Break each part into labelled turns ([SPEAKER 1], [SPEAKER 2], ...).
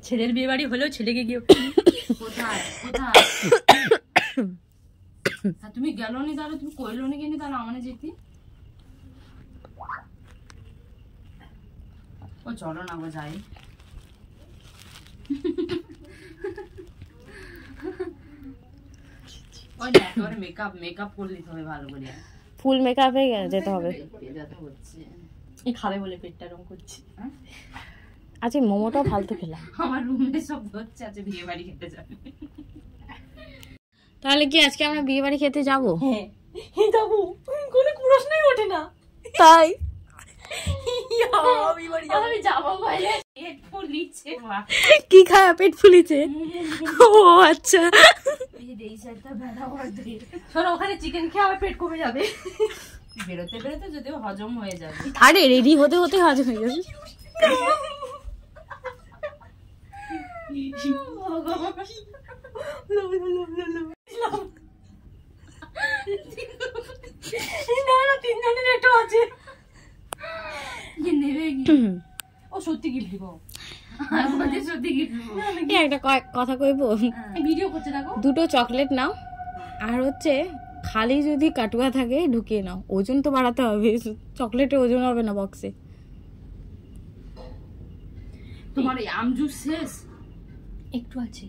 [SPEAKER 1] ছেলের বিয়ে বাড়ি হলেও ছেলেকে গিয়ে
[SPEAKER 2] কোথায় কোথায় তুমি গেলনি তাহলে তুমি কইলনি কেন তাহলে আমানে যেতি ও চলো না গো যাই ওই না একেবারে মেকআপ করে নিতে হবে ভালো করে
[SPEAKER 3] ফুল মেকআপে যেতে হবে
[SPEAKER 1] এই খাবে বলে পেটটা রং করছি
[SPEAKER 3] আজকে মোমোটাও ফালতু খেলাম
[SPEAKER 2] আমার রুমে সব ধরছে আছে বিয়ে বাড়ি খেতে যাবে
[SPEAKER 3] তাহলে কি আজকে আমরা বিয়ে বাড়ি খেতে যাবো?
[SPEAKER 1] হ্যাঁ যাবো কোনো প্রশ্নই ওঠে না
[SPEAKER 3] তাই
[SPEAKER 2] আমি যাবো বলে পেট ফুলিছে
[SPEAKER 3] কি খায় পেট ফুলিছে ও আচ্ছা
[SPEAKER 2] এই সাইডটা ব্যথা করতে
[SPEAKER 1] শোনো ওখানে চিকেন খেয়ে আবার পেট কমে যাবে
[SPEAKER 2] বেরোতে বেরোতে যদিও হজম হয়ে যাবে
[SPEAKER 3] আরে রেডি হতে হতে হজম হয়ে যাবে
[SPEAKER 1] তিনজনের একটা আছে ও সত্যি গিফট দিব
[SPEAKER 2] সত্যি গিফট
[SPEAKER 3] একটা কথা কইবো
[SPEAKER 1] ভিডিও করতে থাকো
[SPEAKER 3] দুটো চকলেট নাও আর হচ্ছে খালি যদি কাটুয়া থাকে ঢুকিয়ে নাও ওজন তো বাড়াতে হবে চকলেটে ওজন হবে না বক্সে
[SPEAKER 2] তোমার এই আম জুস শেষ
[SPEAKER 1] একটু আছে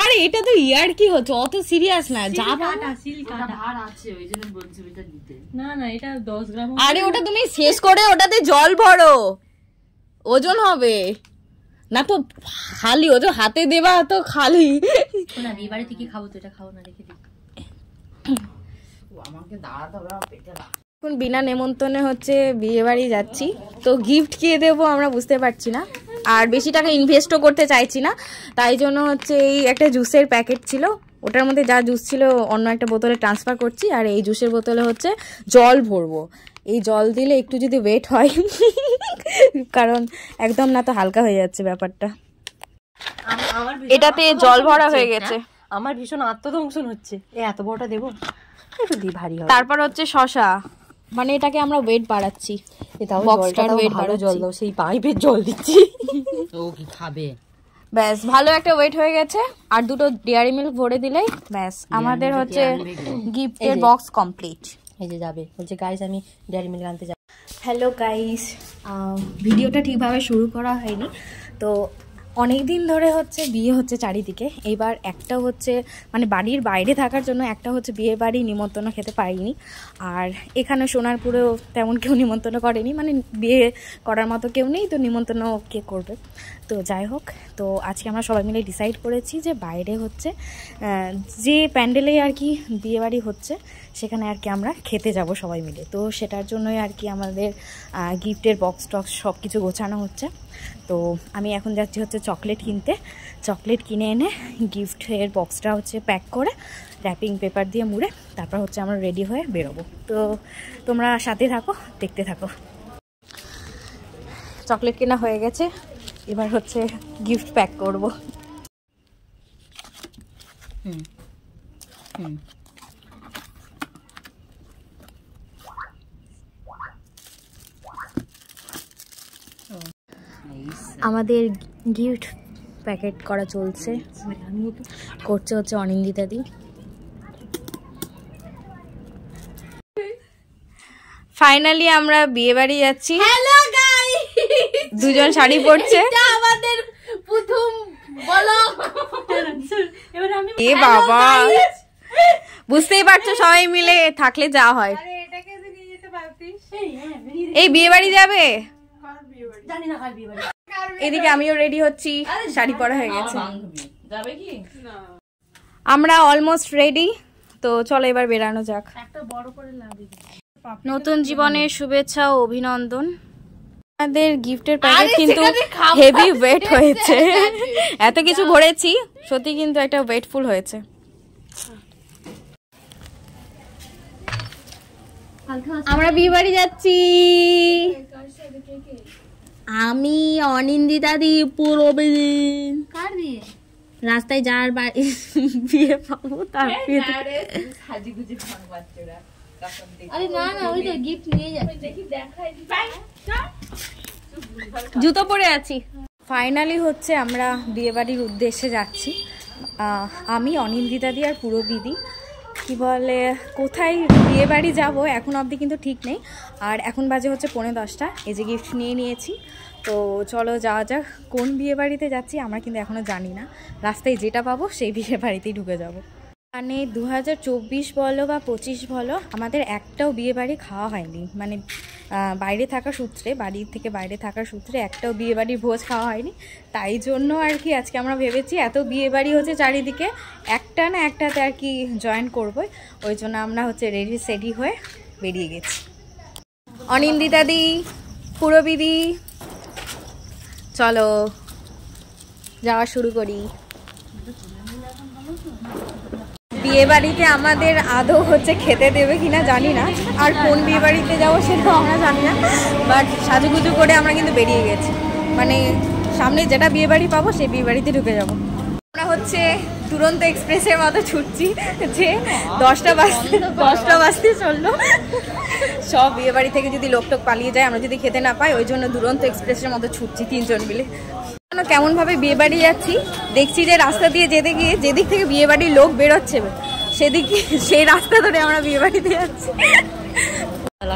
[SPEAKER 3] আরে এটা তো ইয়ার কি হচ্ছে অত সিরিয়াস না যা
[SPEAKER 2] ভার আছে ওই জন্য বলছি ওইটা দিতে
[SPEAKER 1] না না এটা 10 গ্রাম
[SPEAKER 3] আরে ওটা তুমি শেষ করে ওটাতে জল ভরো ওজন হবে না তো খালি ও তো হাতে দেবা তো খালি
[SPEAKER 1] না এই বাড়ি থেকে খাবো তো এটা খাও না রেখে দিই
[SPEAKER 2] আমাকে দাঁড়াতে হবে পেটে
[SPEAKER 3] এখন বিনা নেমন্তন্নে হচ্ছে বিয়ে বাড়ি যাচ্ছি তো গিফট কে দেবো আমরা বুঝতে পারছি না আর বেশি টাকা ইনভেস্টও করতে চাইছি না তাই জন্য হচ্ছে এই একটা জুসের প্যাকেট ছিল ওটার মধ্যে যা জুস ছিল অন্য একটা বোতলে ট্রান্সফার করছি আর এই জুসের বোতলে হচ্ছে জল ভরবো এই জল দিলে একটু যদি ওয়েট হয় কারণ একদম না তো হালকা হয়ে যাচ্ছে ব্যাপারটা এটাতে জল ভরা হয়ে গেছে
[SPEAKER 1] আমার ভীষণ আত্মদংশন হচ্ছে এত বড়টা দেবো একটু দি ভারী হবে
[SPEAKER 3] তারপর হচ্ছে শশা মানে এটাকে আমরা ওয়েট বাড়াচ্ছি বক্সটার ওয়েট বাড়াচ্ছি
[SPEAKER 1] জল দাও সেই পাইপের জল দিচ্ছি
[SPEAKER 2] ও কি খাবে
[SPEAKER 3] ব্যাস ভালো একটা ওয়েট হয়ে গেছে আর দুটো ডেয়ারি মিল্ক ভরে দিলেই ব্যাস আমাদের হচ্ছে গিফটের বক্স কমপ্লিট
[SPEAKER 1] এই যে যাবে বলছে গাইস আমি ডেয়ারি মিল্ক আনতে যাব
[SPEAKER 3] হ্যালো গাইস ভিডিওটা ঠিকভাবে শুরু করা হয়নি তো অনেক দিন ধরে হচ্ছে বিয়ে হচ্ছে চারিদিকে এইবার একটা হচ্ছে মানে বাড়ির বাইরে থাকার জন্য একটা হচ্ছে বিয়ে বাড়ি নিমন্ত্রণ খেতে পারিনি আর এখানে সোনারপুরেও তেমন কেউ নিমন্ত্রণ করেনি মানে বিয়ে করার মতো কেউ নেই তো নিমন্ত্রণ কে করবে তো যাই হোক তো আজকে আমরা সবাই মিলে ডিসাইড করেছি যে বাইরে হচ্ছে যে প্যান্ডেলে আর কি বিয়ে বাড়ি হচ্ছে সেখানে আর কি আমরা খেতে যাব সবাই মিলে তো সেটার জন্যই আর কি আমাদের গিফটের বক্স টক্স সব কিছু গোছানো হচ্ছে তো আমি এখন যাচ্ছি হচ্ছে চকলেট কিনতে চকলেট কিনে এনে গিফটের বক্সটা হচ্ছে প্যাক করে র্যাপিং পেপার দিয়ে মুড়ে তারপর হচ্ছে আমরা রেডি হয়ে বেরোবো তো তোমরা সাথে থাকো দেখতে থাকো চকলেট কেনা হয়ে গেছে এবার হচ্ছে গিফট প্যাক করবো আমাদের গিফট প্যাকেট করা চলছে করছে হচ্ছে অনিন্দিতা দি ফাইনালি আমরা বিয়ে বাড়ি যাচ্ছি
[SPEAKER 2] হ্যালো গাইস
[SPEAKER 3] দুজন শাড়ি পরছে
[SPEAKER 2] এটা আমাদের প্রথম বলো
[SPEAKER 1] এবার আমি
[SPEAKER 3] এ বাবা বুঝতেই পারছো সবাই মিলে থাকলে যা হয়
[SPEAKER 2] আরে এটাকে নিয়ে যেতে পারতিস
[SPEAKER 3] এই বিয়ে বাড়ি যাবে
[SPEAKER 1] জানি না কার বিয়ে বাড়ি
[SPEAKER 3] এদিকে আমিও রেডি হচ্ছি শাড়ি পরা হয়ে গেছে
[SPEAKER 2] যাবে কি না
[SPEAKER 3] আমরা অলমোস্ট রেডি তো চলো এবার বেরানো যাক
[SPEAKER 2] একটা বড় করে লাভি
[SPEAKER 3] নতুন জীবনের শুভেচ্ছা ও অভিনন্দন আমাদের গিফটের প্যাকেট কিন্তু হেভি ওয়েট হয়েছে এত কিছু ভরেছি সত্যি কিন্তু একটা ওয়েটফুল হয়েছে আমরা বিয়ে বাড়ি যাচ্ছি আমি অনিন্দিতা দি পুরোবিন
[SPEAKER 2] কার বিয়ে
[SPEAKER 3] রাস্তায় যার বাড়ি বিয়ে পাবো তার বিয়ে
[SPEAKER 2] সাজিগুজি ভাঙ বাচ্চারা আরে না না ওই তো গিফট নিয়ে যাচ্ছে দেখি দেখাই
[SPEAKER 1] জুতো পরে আছি।
[SPEAKER 3] ফাইনালি হচ্ছে আমরা বিয়েবাড়ির উদ্দেশ্যে যাচ্ছি। আমি অনিন্দিতাদি আর পুরবিদি কি বলে কোথায় বিয়েবাড়ি যাব এখন অবধি কিন্তু ঠিক নেই। আর এখন বাজে হচ্ছে 10:45। এই যে গিফট নিয়ে নিয়েছি, তো চলো যাওয়া যাক। কোন বিয়েবাড়িতে যাচ্ছি আমরা কিন্তু এখনও জানি না, রাস্তায় যেটা পাবো সেই বিয়েবাড়িতেই ঢুকে যাব। মানে 2024 বলো বা 25 বলো আমাদের একটাও বিয়েবাড়ি খাওয়া হয়নি, মানে বাইরে থাকার সূত্রে, বাড়ি থেকে বাইরে থাকার সূত্রে একটাও বিয়েবাড়ির ভোজ খাওয়া হয়নি। তাই জন্য আর কি আজকে আমরা ভেবেছি এত বিয়েবাড়ি হচ্ছে চারিদিকে, একটা না একটাতে আর কি জয়েন করবো। ওই জন্য আমরা হচ্ছে রেডি সেডি হয়ে বেরিয়ে গেছি। অনিন্দিতাদি, পুরবিদি, চলো যাওয়া শুরু করি। বিয়ে বাড়িতে আমাদের আদৌ হচ্ছে খেতে দেবে কিনা জানি না, আর কোন বিয়ে বাড়িতে যাবো সেটাও আমরা জানি না, বাট সাজুগুজু করে আমরা কিন্তু বেরিয়ে গেছি। মানে সামনে যেটা বিয়ে বাড়ি পাবো সেই বিয়ে বাড়িতে ঢুকে যাবো। আমরা হচ্ছে দুরন্ত এক্সপ্রেসের মতো ছুটছি, যে 10টা বাজতে চললো। সব বিয়ে বাড়ি থেকে যদি লোকটোক পালিয়ে যায়, আমরা যদি খেতে না পাই, ওই জন্য দুরন্ত এক্সপ্রেসের মতো ছুটছি 3 জন মিলে। কেমন ভাবে বিয়ে বাড়ি যাচ্ছি দেখছি, যে রাস্তা দিয়ে যেদিক থেকে বিয়ে বাড়ির লোক বেরোচ্ছে সেই রাস্তা ধরে আমরা বিয়ে বাড়িতে যাচ্ছি।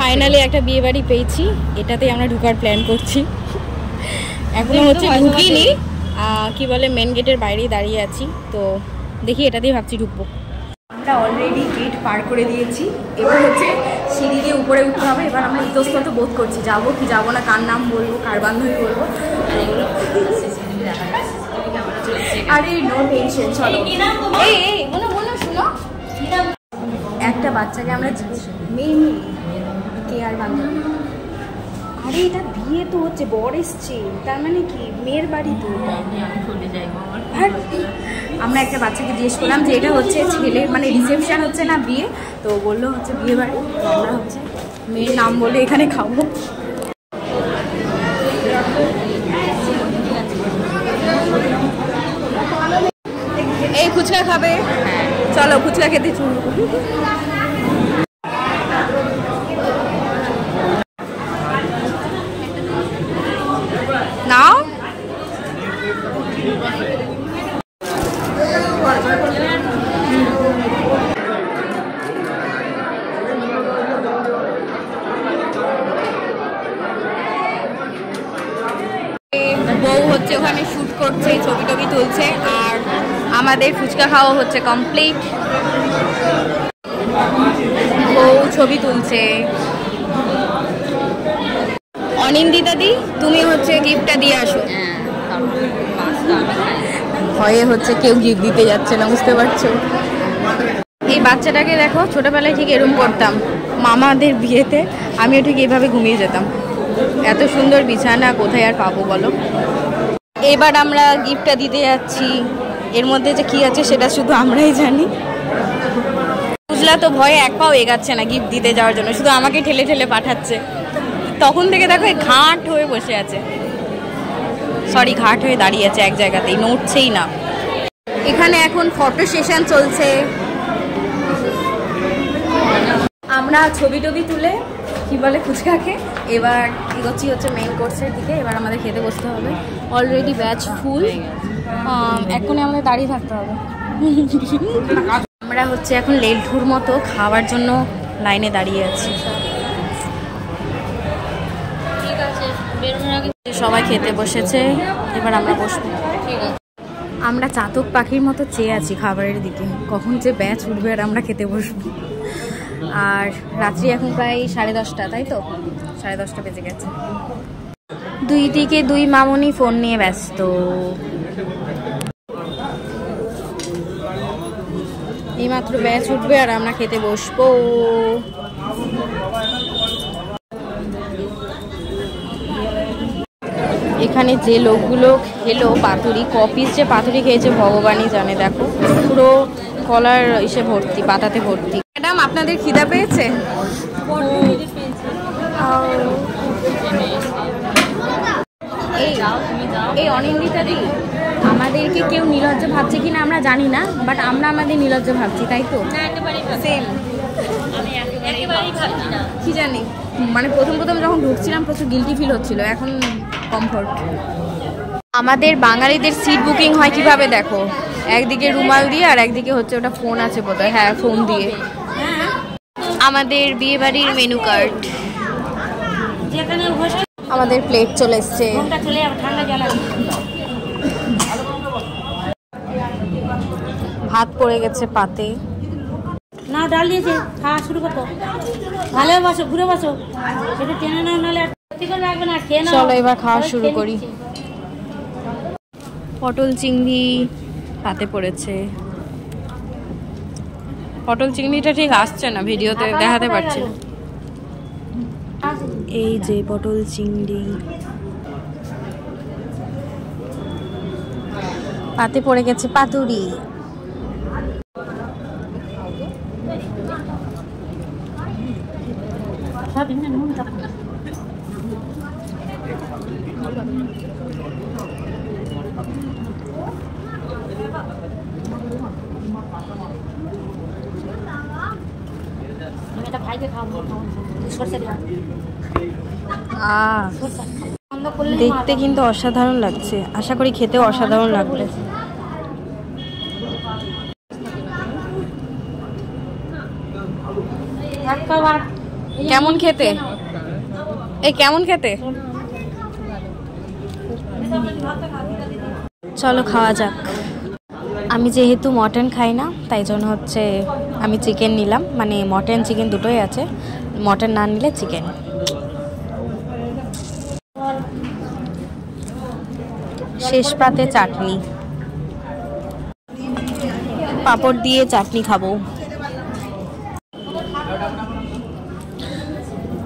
[SPEAKER 3] ফাইনালি একটা বিয়ে বাড়ি পেয়েছি, এটাতেই আমরা ঢোকার প্ল্যান করছি। এখনো হচ্ছে ঢুকিনি, কি বলে মেন গেটের বাইরেই দাঁড়িয়ে আছি, তো দেখি এটাতেই ভাবছি ঢুকবো। আমরা অলরেডি গেট পার করে দিয়েছি, এবার হচ্ছে সিঁড়ি দিয়ে উপরে উঠতে হবে। এবার আমরা ইতস্তত বোধ করছি, যাবো কি যাবো না, কার নাম বলবো, কার বান্ধবী বলবো। আরে নো টেনশন, চলো। এই বলো শুনো, একটা বাচ্চাকে আমরা মেয়ে কে আর বান্ধবী। আরে এটা বিয়ে তো হচ্ছে, বর এসছে, তার মানে কি মেয়ের বাড়ি তো। আমরা একটা বাচ্চাকে জিজ্ঞেস করলাম যে এটা হচ্ছে ছেলে, মানে রিসেপশন হচ্ছে না বিয়ে, তো বললো হচ্ছে বিয়ে বাড়ি। তো আমরা হচ্ছে মেয়ের নাম বলে এখানে খাবো। এই ফুচকা খাবে? চলো ফুচকা খেতে শুরু করি। নাও বউ হচ্ছে ওখানে শুট করছে, ছবি টবি তুলছে, আর আমাদের ফুচকা খাওয়া হচ্ছে কমপ্লিট। বউ ছবি তুলছে। অনিন্দিতাদি তুমি হচ্ছে গিফটটা দিয়ে আসো। ভয়ে হচ্ছে কেউ গিফট দিতে যাচ্ছে না, বুঝতে পারছো। এই বাচ্চাটাকে দেখো, ছোটবেলায় ঠিক এরকম করতাম, মামাদের বিয়েতে আমিও ঠিক এইভাবে ঘুমিয়ে যেতাম। এত সুন্দর বিছানা কোথায় আর পাবো বলো। এবার আমরা গিফটটা দিতে যাচ্ছি, এর মধ্যে যে কি আছে সেটা শুধু আমরাই জানি। বুঝলা তো, ভয়ে এক পাও এগাচ্ছে না গিফট দিতে যাওয়ার জন্য, শুধু আমাকে ঠেলে ঠেলে পাঠাচ্ছে। তখন থেকে দেখো ঘাট হয়ে বসে আছে, সরি ঘাট হয়ে দাঁড়িয়ে আছে এক জায়গাতেই, নড়ছেই না। এখানে এখন ফটো সেশন চলছে, আমরা ছবি টবি তুলে কি বলে ফুচকা খেয়ে এবার এগোচ্ছি হচ্ছে মেইন কোর্সের দিকে। এবার আমাদের খেতে বসতে হবে, অলরেডি ব্যাচ ফুল, এখনই আমাদের দাঁড়িয়ে থাকতে হবে। আমরা হচ্ছে এখন লেলঠুর মতো খাওয়ার জন্য লাইনে দাঁড়িয়ে আছি। সবাই খেতে বসেছে, এবার আমরা বসবো। আমরা চাতক পাখির মতো চেয়ে আছি খাবারের দিকে, কখন যে ব্যাচ উঠবে আর আমরা খেতে বসবো। আর রাত্রি এখন প্রায় 10:30, তাই তো 10:30 বেজে গেছে। দুই দিকে দুই মামুনি ফোন নিয়ে ব্যস্ত। এইমাত্র ব্যাচ উঠবে আর আমরা খেতে বসবো। এখানে যে লোকগুলো খেলো পাতুরি, কপিস যে পাতুরি খেয়েছে ভগবানই জানে। দেখো পুরো কলার ইসে ভর্তি, পাতাতে ভর্তি। ম্যাডাম আপনাদের খিদা পেয়েছে? এই অনিন্দিতাদি, আমাদেরকে কেউ নির্লজ্জ ভাবছে কিনা আমরা জানি না, বাট আমরা আমাদের নির্লজ্জ ভাবছি, তাই তো? সেম, কি জানি মানে প্রথম যখন ঢুকছিলাম প্রচুর গিল্টি ফিল হচ্ছিল, এখন কমফোর্ট। আমাদের বাঙালিদের সিট বুকিং হয় কিভাবে দেখো, একদিকে রুমাল দিয়ে আর একদিকে হচ্ছে ওটা ফোন আছে বোধহয়, হ্যাঁ ফোন দিয়ে। আমাদের বিয়ে বাড়ির মেনু কার্ড, আমাদের প্লেট চলে এসছে। ভাত পড়ে গেছে পাতে।
[SPEAKER 1] না ডাল দিয়েছে, খাওয়া শুরু করতো। ভালো বসো, ঘুরে বসো, সেটা টেনে নাও, নাহলে রাখবে না, খেয়ে নাও।
[SPEAKER 3] চলো এবার খাওয়া শুরু করি। পটল চিংড়ি পাতে পড়েছে। পটল চিংড়িটা ঠিক আসছে না ভিডিওতে, দেখাতে পারছি না। এই যে পটল চিংড়ি পাতে পড়ে গেছে পাতুরি। দেখতে কিন্তু অসাধারণ লাগছে, আশা করি খেতেও অসাধারণ লাগবে। কেমন খেতে? এই কেমন খেতে? চলো খাওয়া যাক। আমি যেহেতু মটন খাই না তাই জন্য হচ্ছে আমি চিকেন নিলাম, মানে মটন চিকেন দুটোই আছে, মটন না নিলে চিকেন। শেষ পাতে চাটনি, পাঁপড় দিয়ে চাটনি খাবো।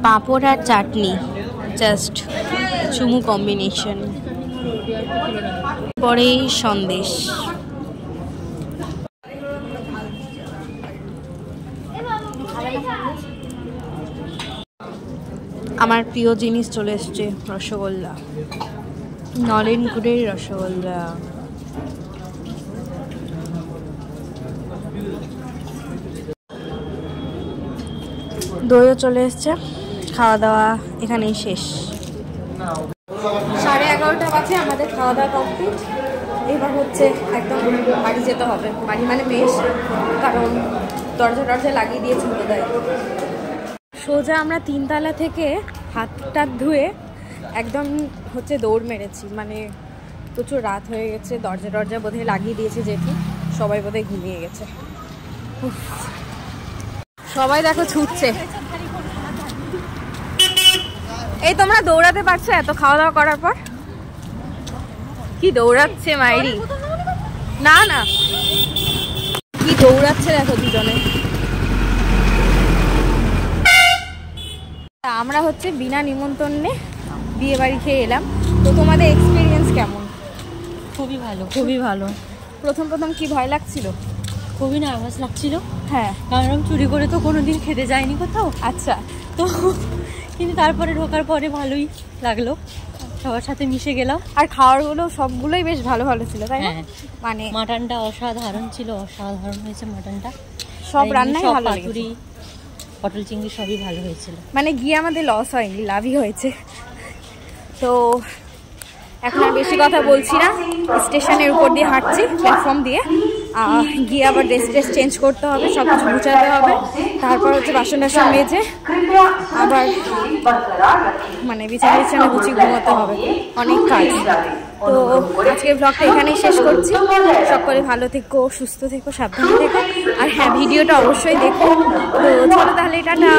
[SPEAKER 3] পাঁপড় আর চাটনি জাস্ট চুমু কম্বিনেশন। পরেই সন্দেশ। আমার প্রিয় জিনিস চলে এসছে, রসগোল্লা, নলেন গুড়ের রসগোল্লা। দইও চলে এসছে। খাওয়া দাওয়া এখানেই শেষ। 11:30 বাজে, আমাদের খাওয়া দাওয়া কমপ্লিট। এবার হচ্ছে একদম বাড়ি যেতে হবে, বাড়ি মানে বেশ, কারণ দরজা লাগিয়ে দিয়েছে বোধহয়। সোজা আমরা 3 তলা থেকে হাতটা ধুয়ে একদম হচ্ছে দৌড় মেরেছি, মানে প্রচুর রাত হয়ে গেছে। দরজা বোধহয় লাগিয়ে দিয়েছে জেঠু, সবাই বোধহয় ঘুমিয়ে গেছে। সবাই দেখো ছুটছে। এই তোমরা দৌড়াতে পারছো এত খাওয়া দাওয়া করার পর? কি দৌড়াচ্ছে মাইরি, না না কি দৌড়াচ্ছে দেখো দুজনে। আমরা হচ্ছে বিনা নিমন্ত্রণে বিয়ে বাড়ি খেয়ে এলাম। তো তোমাদের এক্সপিরিয়েন্স কেমন?
[SPEAKER 1] খুবই ভালো, খুবই ভালো।
[SPEAKER 3] প্রথম কি ভয় লাগছিল?
[SPEAKER 1] খুবই নার্ভাস লাগছিল,
[SPEAKER 3] হ্যাঁ,
[SPEAKER 1] কারণ চুরি করে তো কোনোদিন খেতে যায়নি কোথাও।
[SPEAKER 3] আচ্ছা,
[SPEAKER 1] তো কিন্তু তারপরে ঢোকার পরে ভালোই লাগলো, সবার সাথে মিশে গেলাম।
[SPEAKER 3] আর খাওয়ারগুলো সবগুলোই বেশ ভালো ছিল, তাই না? মানে
[SPEAKER 1] মাটনটা অসাধারণ ছিল, অসাধারণ হয়েছে মাটনটা।
[SPEAKER 3] সব রান্নাই ভালো
[SPEAKER 1] লেগেছে, পটল চিংড়ি সবই ভালো হয়েছিল।
[SPEAKER 3] মানে গিয়ে আমাদের লস হয়নি, লাভই হয়েছে। তো এখন আর বেশি কথা বলছি না, স্টেশনের উপর দিয়ে হাঁটছি, প্ল্যাটফর্ম দিয়ে গিয়ে আবার ড্রেস চেঞ্জ করতে হবে, সব কিছু গুছাতে হবে, তারপর হচ্ছে বাসন টাসন মেজে আবার মানে বিছানা গুছিয়ে ঘুমোতে হবে, অনেক কাজ। তো আজকের ব্লগটা এখানেই শেষ করছি। সকলে ভালো থেকো, সুস্থ থেকো, সাবধানে থেকো, আর হ্যাঁ ভিডিওটা অবশ্যই দেখো। তো চলো তাহলে, টাটা।